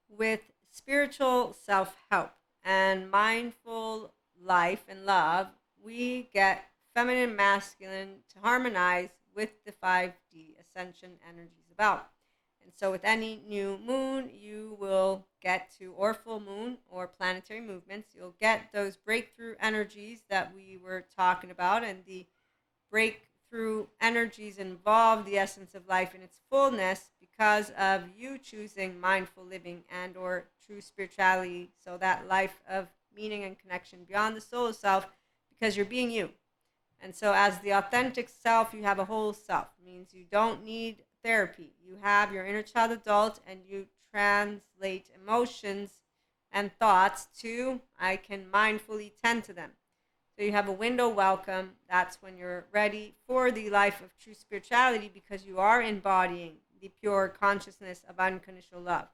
with spiritual self-help and mindful life and love, we get feminine, masculine to harmonize with the 5D Ascension energies about. And so, with any new moon, you will get to, or full moon, or planetary movements, you'll get those breakthrough energies that we were talking about. And the breakthrough energies involve the essence of life in its fullness because of you choosing mindful living and or true spirituality, so that life of meaning and connection beyond the soul self, because you're being you. And so, as the authentic self, you have a whole self. It means you don't need therapy. You have your inner child adult, and you translate emotions and thoughts to, I can mindfully tend to them. So you have a window welcome. That's when you're ready for the life of true spirituality, because you are embodying the pure consciousness of unconditional love.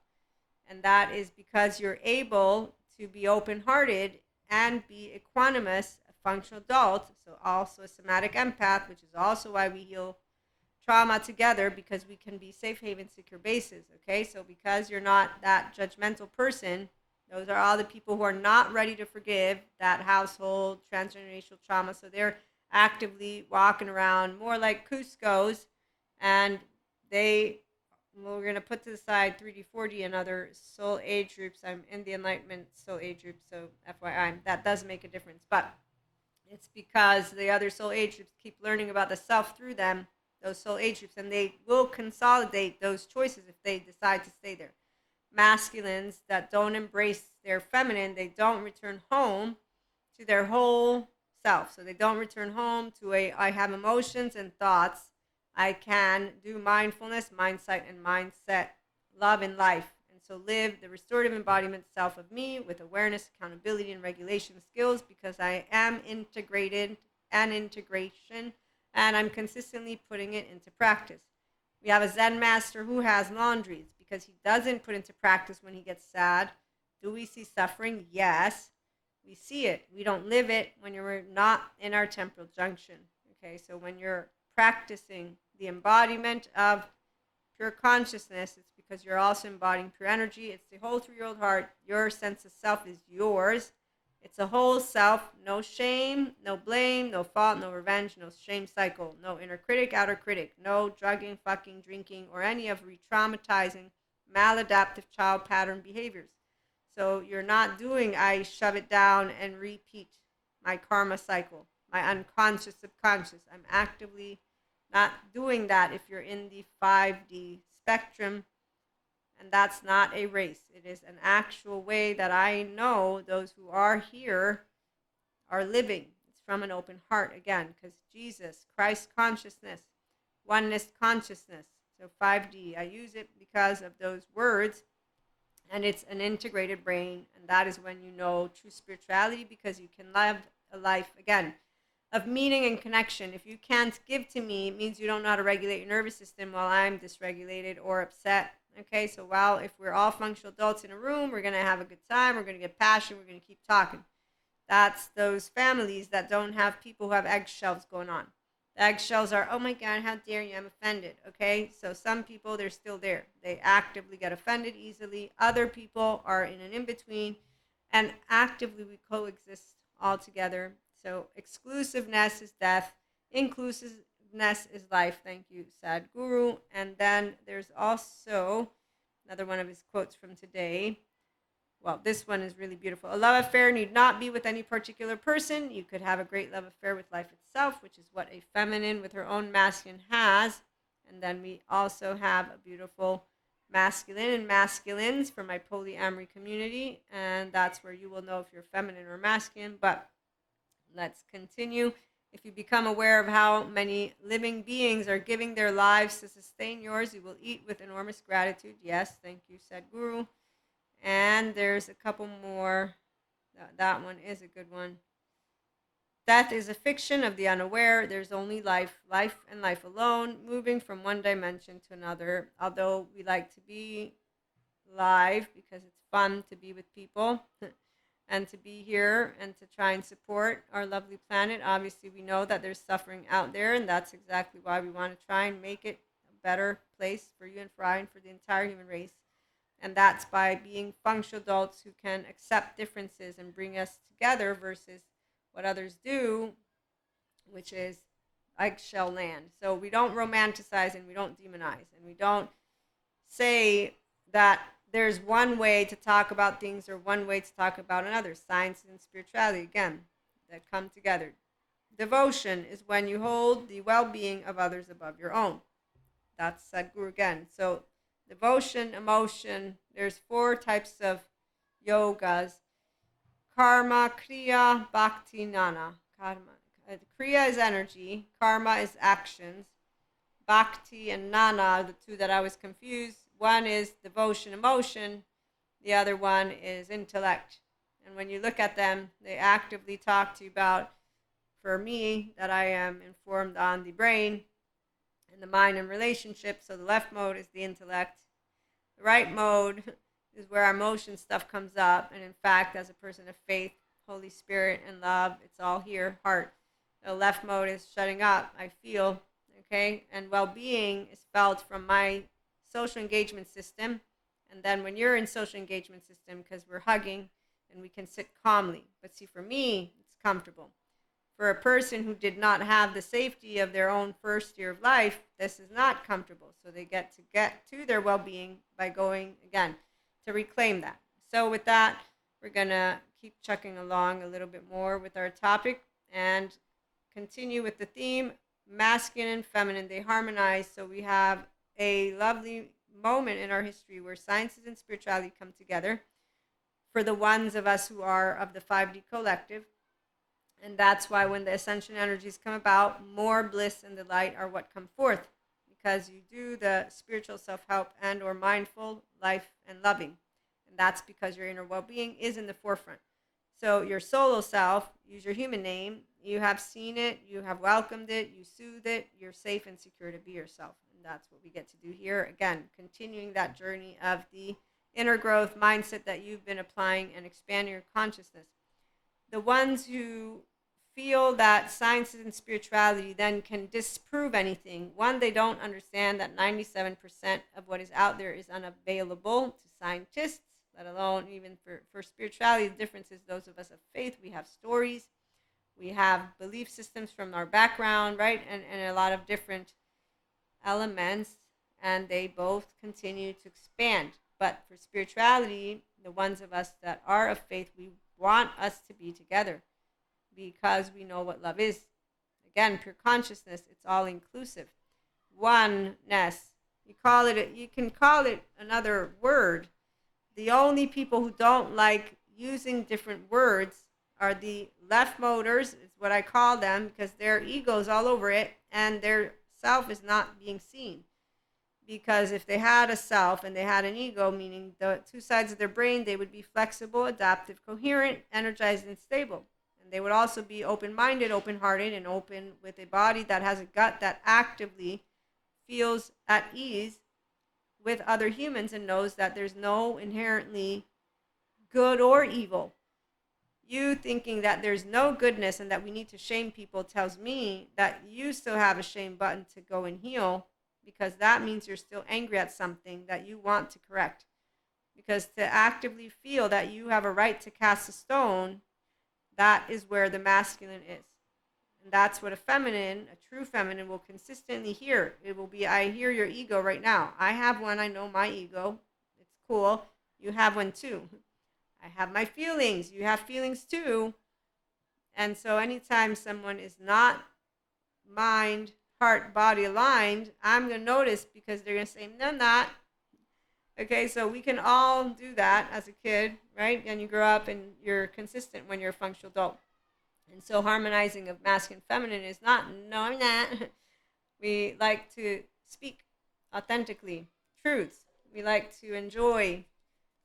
And that is because you're able to be open hearted and be equanimous, a functional adult, so also a somatic empath, which is also why we heal trauma together, because we can be safe haven, secure bases. Okay, so because you're not that judgmental person, those are all the people who are not ready to forgive that household transgenerational trauma. So they're actively walking around more like Cusco's, and they, we're going to put to the side 3D, 4D, and other soul age groups. I'm in the Enlightenment soul age group, so FYI, that does make a difference. But it's because the other soul age groups keep learning about the self through them, those soul age groups, and they will consolidate those choices if they decide to stay there. Masculines that don't embrace their feminine, they don't return home to their whole self. So they don't return home to a, I have emotions and thoughts. I can do mindfulness, mindsight, and mindset, love and life. And so live the restorative embodiment self of me with awareness, accountability, and regulation skills, because I am integrated and integration, and I'm consistently putting it into practice. We have a Zen master who has laundries because he doesn't put into practice when he gets sad. Do we see suffering? Yes. We see it. We don't live it when you're not in our temporal junction. Okay, so when you're practicing the embodiment of pure consciousness, it's because you're also embodying pure energy. It's the whole 3-year-old heart. Your sense of self is yours. It's a whole self. No shame, no blame, no fault, no revenge, no shame cycle, no inner critic, outer critic, no drugging, fucking, drinking, or any of re-traumatizing maladaptive child pattern behaviors. So you're not doing, I shove it down and repeat my karma cycle, my unconscious subconscious. I'm actively not doing that if you're in the 5D spectrum, and that's not a race. It is an actual way that I know those who are here are living. It's from an open heart, again, because Jesus, Christ consciousness, oneness consciousness. So 5D, I use it because of those words, and it's an integrated brain, and that is when you know true spirituality, because you can live a life, again, of meaning and connection. If you can't give to me, it means you don't know how to regulate your nervous system while I'm dysregulated or upset. Okay, so while if we're all functional adults in a room, we're going to have a good time, we're going to get passion, we're going to keep talking. That's those families that don't have people who have eggshells going on. The eggshells are, oh my God, how dare you, I'm offended. Okay, so some people, they're still there. They actively get offended easily. Other people are in an in-between, and actively we coexist all together. So exclusiveness is death, inclusiveness is life. Thank you, Sadhguru. And then there's also another one of his quotes from today. Well, this one is really beautiful. A love affair need not be with any particular person. You could have a great love affair with life itself, which is what a feminine with her own masculine has. And then we also have a beautiful masculine and masculines for my polyamory community. And that's where you will know if you're feminine or masculine. But let's continue. If you become aware of how many living beings are giving their lives to sustain yours, you will eat with enormous gratitude. Yes, thank you, Sadhguru. And there's a couple more. That one is a good one. Death is a fiction of the unaware. There's only life, life and life alone, moving from one dimension to another. Although we like to be live because it's fun to be with people and to be here and to try and support our lovely planet. Obviously, we know that there's suffering out there, and that's exactly why we want to try and make it a better place for you and for I and for the entire human race. And that's by being functional adults who can accept differences and bring us together versus what others do, which is eggshell land. So we don't romanticize and we don't demonize and we don't say that there's one way to talk about things or one way to talk about another. Science and spirituality, again, that come together. Devotion is when you hold the well-being of others above your own. That's Sadhguru again. So devotion, emotion, there's 4 types of yogas. Karma, Kriya, Bhakti, Jnana. Kriya is energy. Karma is actions. Bhakti and Jnana are the 2 that I was confused. One is devotion, emotion. The other one is intellect. And when you look at them, they actively talk to you about, for me, that I am informed on the brain and the mind and relationship. So the left mode is the intellect. The right mode is where our emotion stuff comes up. And in fact, as a person of faith, Holy Spirit, and love, it's all here, heart. The left mode is shutting up. I feel, okay? And well-being is felt from my social engagement system. And then when you're in social engagement system, because we're hugging and we can sit calmly. But see, for me, it's comfortable. For a person who did not have the safety of their own first year of life, this is not comfortable. So they get to their well-being by going, again, to reclaim that. So with that, we're going to keep chucking along a little bit more with our topic and continue with the theme, masculine and feminine, they harmonize. So we have a lovely moment in our history where sciences and spirituality come together for the ones of us who are of the 5D collective. And that's why when the ascension energies come about, more bliss and delight are what come forth, because you do the spiritual self-help and or mindful life and loving. And that's because your inner well-being is in the forefront. So your solo self, use your human name, you have seen it, you have welcomed it, you soothe it, you're safe and secure to be yourself. And that's what we get to do here. Again, continuing that journey of the inner growth mindset that you've been applying and expanding your consciousness. The ones who feel that sciences and spirituality then can disprove anything. One, they don't understand that 97% of what is out there is unavailable to scientists, let alone even for spirituality. The difference is those of us of faith, we have stories, we have belief systems from our background, right? And a lot of different elements, and they both continue to expand. But for spirituality, the ones of us that are of faith, we want us to be together because we know what love is. Again, pure consciousness, it's all inclusive. Oneness. You can call it another word. The only people who don't like using different words are the left motors, is what I call them, because their ego's all over it and their self is not being seen. Because if they had a self and they had an ego, meaning the 2 sides of their brain, they would be flexible, adaptive, coherent, energized, and stable. And they would also be open-minded, open-hearted, and open with a body that has a gut that actively feels at ease with other humans and knows that there's no inherently good or evil. You thinking that there's no goodness and that we need to shame people tells me that you still have a shame button to go and heal, because that means you're still angry at something that you want to correct. Because to actively feel that you have a right to cast a stone, that is where the masculine is. And that's what a feminine, a true feminine, will consistently hear. It will be, I hear your ego right now. I have one, I know my ego. It's cool. You have one too. I have my feelings. You have feelings too. And so anytime someone is not mind, heart, body aligned, I'm going to notice, because they're going to say, no, not. Okay, so we can all do that as a kid, right? And you grow up and you're consistent when you're a functional adult. And so harmonizing of masculine and feminine is not, no, I'm not. We like to speak authentically, truths. We like to enjoy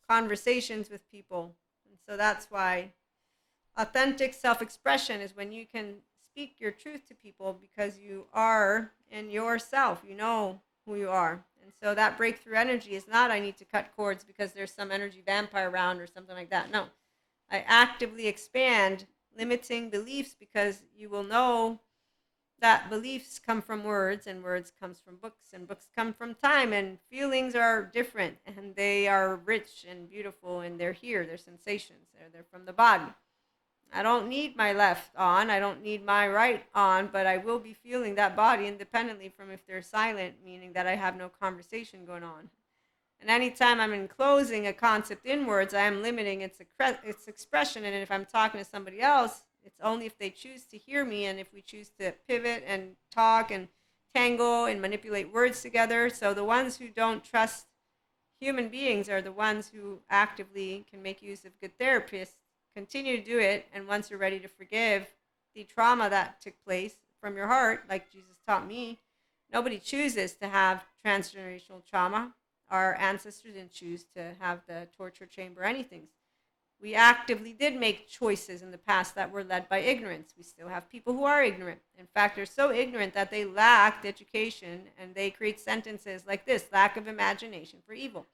conversations with people. And so that's why authentic self-expression is when you can speak your truth to people because you are in yourself. You know who you are. And so that breakthrough energy is not, I need to cut cords because there's some energy vampire around or something like that. No. I actively expand limiting beliefs because you will know that beliefs come from words, and words comes from books, and books come from time, and feelings are different, and they are rich and beautiful, and they're here, they're sensations, they're from the body. I don't need my left on, I don't need my right on, but I will be feeling that body independently from if they're silent, meaning that I have no conversation going on. And anytime I'm enclosing a concept in words, I am limiting its expression. And if I'm talking to somebody else, it's only if they choose to hear me, and if we choose to pivot and talk and tangle and manipulate words together. So the ones who don't trust human beings are the ones who actively can make use of good therapists. Continue to do it, and once you're ready to forgive the trauma that took place from your heart, like Jesus taught me, nobody chooses to have transgenerational trauma. Our ancestors didn't choose to have the torture chamber or anything. We actively did make choices in the past that were led by ignorance. We still have people who are ignorant. In fact, they're so ignorant that they lacked education, and they create sentences like this: lack of imagination for evil.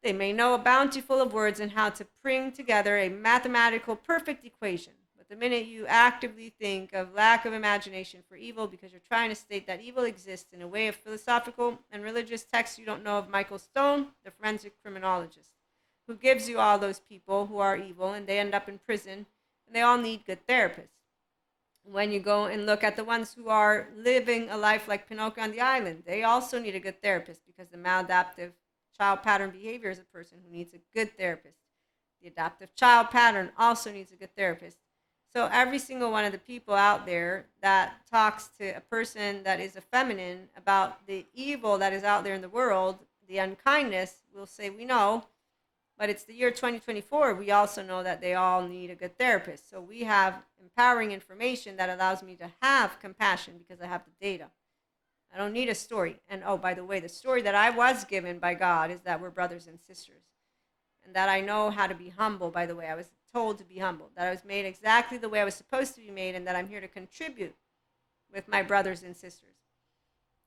They may know a bounty full of words and how to bring together a mathematical perfect equation. But the minute you actively think of lack of imagination for evil because you're trying to state that evil exists in a way of philosophical and religious texts, you don't know of Michael Stone, the forensic criminologist, who gives you all those people who are evil, and they end up in prison, and they all need good therapists. When you go and look at the ones who are living a life like Pinocchio on the island, they also need a good therapist, because the maladaptive child pattern behavior is a person who needs a good therapist. The adaptive child pattern also needs a good therapist. So every single one of the people out there that talks to a person that is a feminine about the evil that is out there in the world, the unkindness, will say, we know, but it's the year 2024. We also know that they all need a good therapist. So we have empowering information that allows me to have compassion because I have the data. I don't need a story. And oh, by the way, the story that I was given by God is that we're brothers and sisters. And that I know how to be humble, by the way. I was told to be humble. That I was made exactly the way I was supposed to be made, and that I'm here to contribute with my brothers and sisters.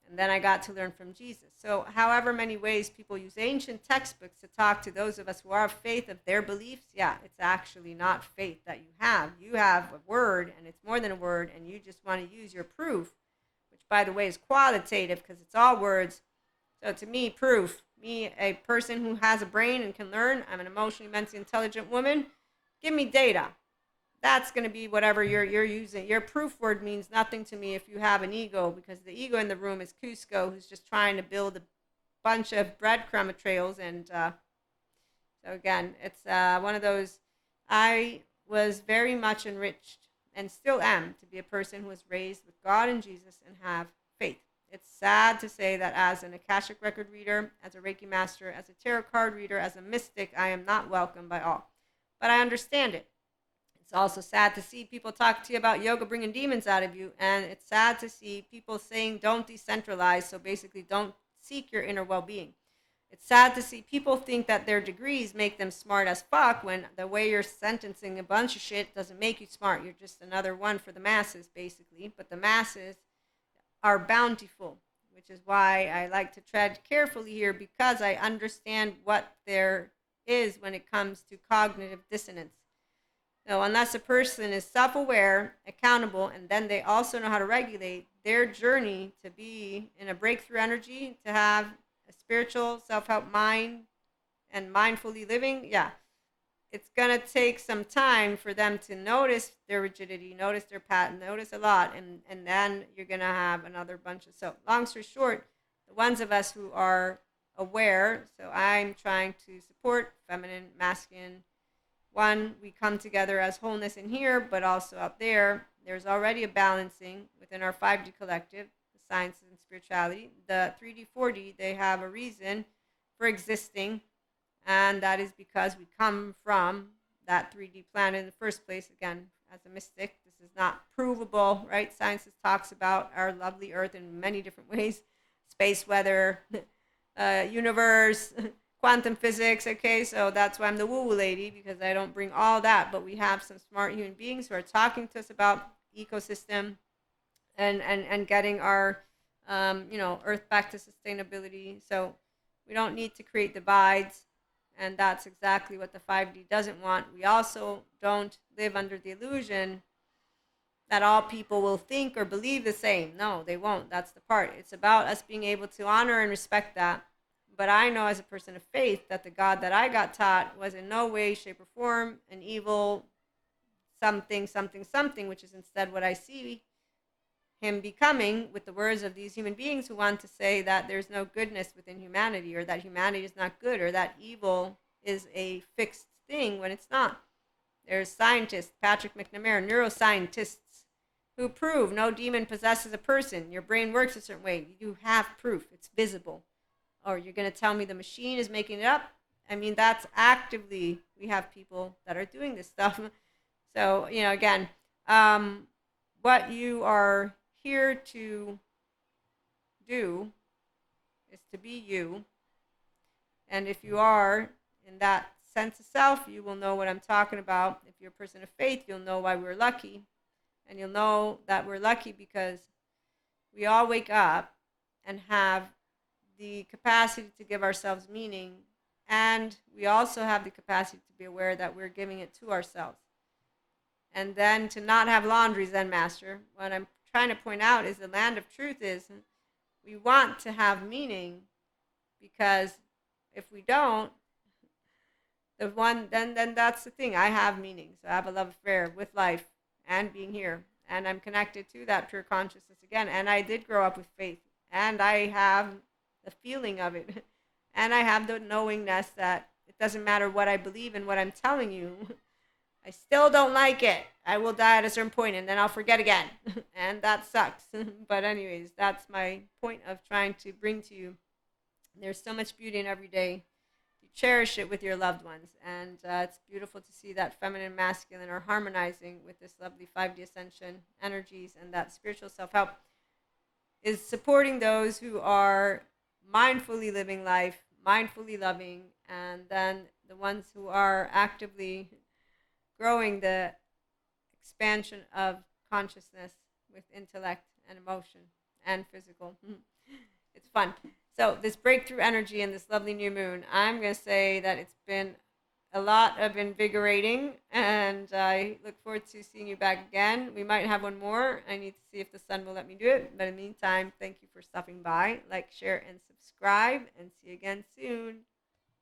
And then I got to learn from Jesus. So however many ways people use ancient textbooks to talk to those of us who are of faith, of their beliefs, yeah, it's actually not faith that you have. You have a word, and it's more than a word, and you just want to use your proof, which, by the way, is qualitative because it's all words. So to me, proof, me, a person who has a brain and can learn, I'm an emotionally, mentally intelligent woman, give me data. That's going to be whatever you're using. Your proof word means nothing to me if you have an ego, because the ego in the room is Cusco, who's just trying to build a bunch of breadcrumb trails. And so again, it's one of those. I was very much enriched, and still am, to be a person who was raised with God and Jesus and have faith. It's sad to say that as an Akashic record reader, as a Reiki master, as a tarot card reader, as a mystic, I am not welcome by all. But I understand it. It's also sad to see people talk to you about yoga bringing demons out of you, and it's sad to see people saying don't decentralize, so basically don't seek your inner well-being. It's sad to see people think that their degrees make them smart as fuck, when the way you're sentencing a bunch of shit doesn't make you smart. You're just another one for the masses, basically. But the masses are bountiful, which is why I like to tread carefully here, because I understand what there is when it comes to cognitive dissonance. So unless a person is self-aware, accountable, and then they also know how to regulate their journey to be in a breakthrough energy, to have a spiritual self-help mind and mindfully living, yeah, it's going to take some time for them to notice their rigidity, notice their pattern, notice a lot, and then you're going to have another bunch of, so long story short, the ones of us who are aware, so I'm trying to support feminine, masculine. One, we come together as wholeness in here, but also out there. There's already a balancing within our 5D collective, the sciences and spirituality. The 3D, 4D, they have a reason for existing, and that is because we come from that 3D planet in the first place. Again, as a mystic, this is not provable, right? Science talks about our lovely Earth in many different ways: space weather, universe, quantum physics. Okay, so that's why I'm the woo-woo lady, because I don't bring all that, but we have some smart human beings who are talking to us about ecosystem and getting our Earth back to sustainability. So we don't need to create divides, and that's exactly what the 5D doesn't want. We also don't live under the illusion that all people will think or believe the same. No, they won't. That's the part. It's about us being able to honor and respect that. But I know as a person of faith that the God that I got taught was in no way, shape, or form an evil something, something, something, which is instead what I see him becoming with the words of these human beings who want to say that there's no goodness within humanity, or that humanity is not good, or that evil is a fixed thing when it's not. There's scientists, Patrick McNamara, neuroscientists, who prove no demon possesses a person. Your brain works a certain way. You have proof. It's visible. Or you're going to tell me the machine is making it up? I mean, that's actively, we have people that are doing this stuff. So, again, what you are here to do is to be you. And if you are in that sense of self, you will know what I'm talking about. If you're a person of faith, you'll know why we're lucky. And you'll know that we're lucky because we all wake up and have the capacity to give ourselves meaning. And we also have the capacity to be aware that we're giving it to ourselves. And then to not have laundry, Zen Master. What I'm trying to point out is the land of truth is we want to have meaning, because if we don't, then that's the thing. I have meaning. So I have a love affair with life and being here. And I'm connected to that pure consciousness again. And I did grow up with faith. And I have the feeling of it. And I have the knowingness that it doesn't matter what I believe and what I'm telling you. I still don't like it. I will die at a certain point and then I'll forget again. And that sucks. But anyways, that's my point of trying to bring to you. There's so much beauty in every day. You cherish it with your loved ones. And it's beautiful to see that feminine and masculine are harmonizing with this lovely 5D Ascension energies, and that spiritual self-help is supporting those who are mindfully living life, mindfully loving, and then the ones who are actively growing the expansion of consciousness with intellect and emotion and physical. It's fun. So this breakthrough energy and this lovely new moon, I'm going to say that it's been a lot of invigorating, and I look forward to seeing you back again. We might have one more. I need to see if the sun will let me do it. But in the meantime, thank you for stopping by. Like, share, and subscribe, and see you again soon.